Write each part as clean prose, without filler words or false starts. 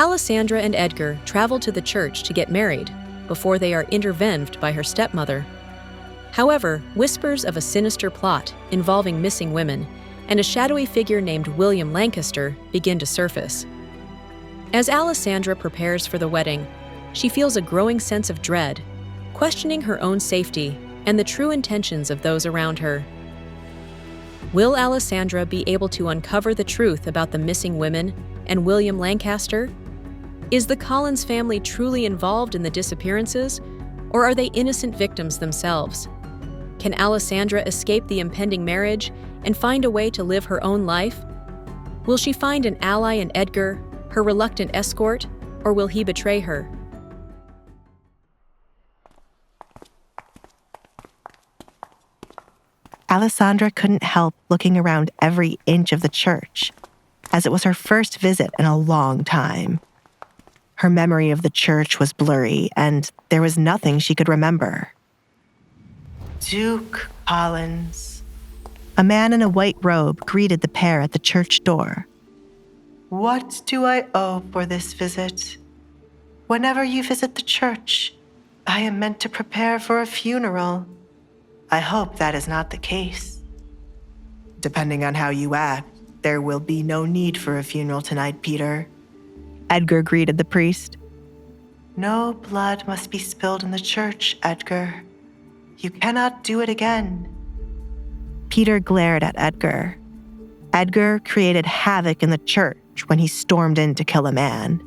Alessandra and Edgar travel to the church to get married before they are intervened by her stepmother. However, whispers of a sinister plot involving missing women and a shadowy figure named William Lancaster begin to surface. As Alessandra prepares for the wedding, she feels a growing sense of dread, questioning her own safety and the true intentions of those around her. Will Alessandra be able to uncover the truth about the missing women and William Lancaster? Is the Collins family truly involved in the disappearances, or are they innocent victims themselves? Can Alessandra escape the impending marriage and find a way to live her own life? Will she find an ally in Edgar, her reluctant escort, or will he betray her? Alessandra couldn't help looking around every inch of the church, as it was her first visit in a long time. Her memory of the church was blurry, and there was nothing she could remember. Duke Collins. A man in a white robe greeted the pair at the church door. What do I owe for this visit? Whenever you visit the church, I am meant to prepare for a funeral. I hope that is not the case. Depending on how you act, there will be no need for a funeral tonight, Peter. Edgar greeted the priest. No blood must be spilled in the church, Edgar. You cannot do it again. Peter glared at Edgar. Edgar created havoc in the church when he stormed in to kill a man.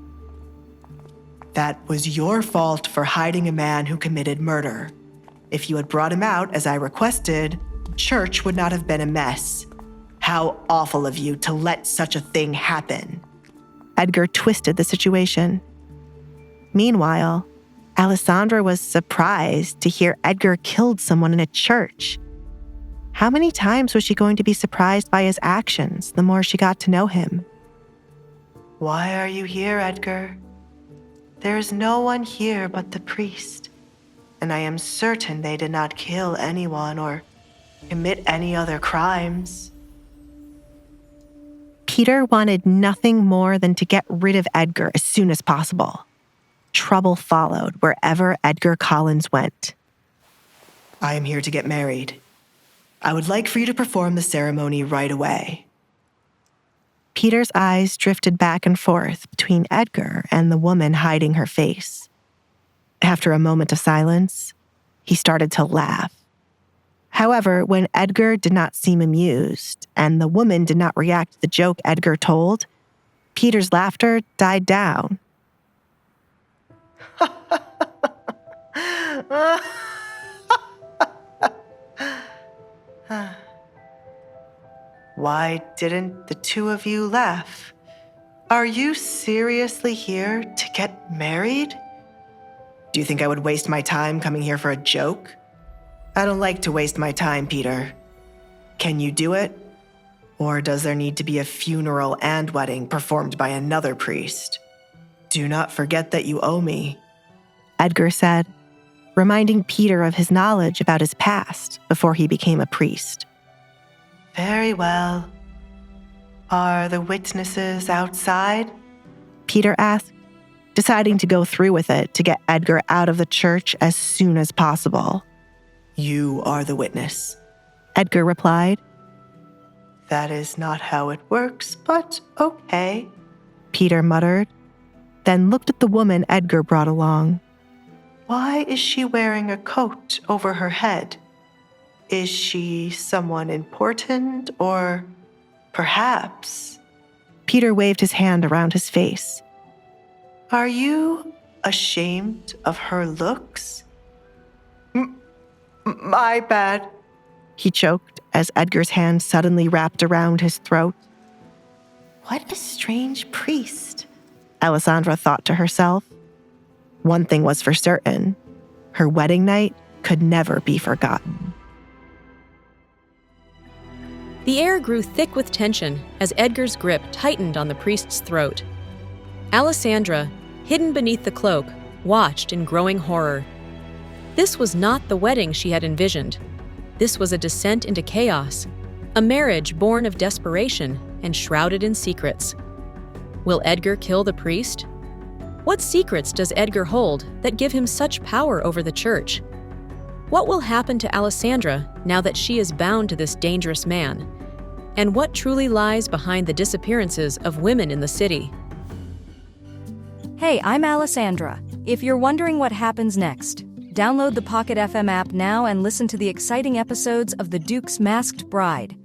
That was your fault for hiding a man who committed murder. If you had brought him out as I requested, church would not have been a mess. How awful of you to let such a thing happen. Edgar twisted the situation. Meanwhile, Alessandra was surprised to hear Edgar killed someone in a church. How many times was she going to be surprised by his actions the more she got to know him? Why are you here, Edgar? There is no one here but the priest, and I am certain they did not kill anyone or commit any other crimes. Peter wanted nothing more than to get rid of Edgar as soon as possible. Trouble followed wherever Edgar Collins went. I am here to get married. I would like for you to perform the ceremony right away. Peter's eyes drifted back and forth between Edgar and the woman hiding her face. After a moment of silence, he started to laugh. However, when Edgar did not seem amused and the woman did not react to the joke Edgar told, Peter's laughter died down. Why didn't the two of you laugh? Are you seriously here to get married? Do you think I would waste my time coming here for a joke? I don't like to waste my time, Peter. Can you do it? Or does there need to be a funeral and wedding performed by another priest? Do not forget that you owe me, Edgar said, reminding Peter of his knowledge about his past before he became a priest. Very well. Are the witnesses outside? Peter asked, deciding to go through with it to get Edgar out of the church as soon as possible. You are the witness, Edgar replied. That is not how it works, but okay, Peter muttered, then looked at the woman Edgar brought along. Why is she wearing a coat over her head? Is she someone important, or perhaps? Peter waved his hand around his face. Are you ashamed of her looks? My bad, he choked as Edgar's hand suddenly wrapped around his throat. What a strange priest, Alessandra thought to herself. One thing was for certain, her wedding night could never be forgotten. The air grew thick with tension as Edgar's grip tightened on the priest's throat. Alessandra, hidden beneath the cloak, watched in growing horror. This was not the wedding she had envisioned. This was a descent into chaos, a marriage born of desperation and shrouded in secrets. Will Edgar kill the priest, What secrets does Edgar hold that give him such power over the church? What will happen to Alessandra now that she is bound to this dangerous man? And what truly lies behind the disappearances of women in the city? Hey, I'm Alessandra. If you're wondering what happens next, download the Pocket FM app now and listen to the exciting episodes of The Duke's Masked Bride.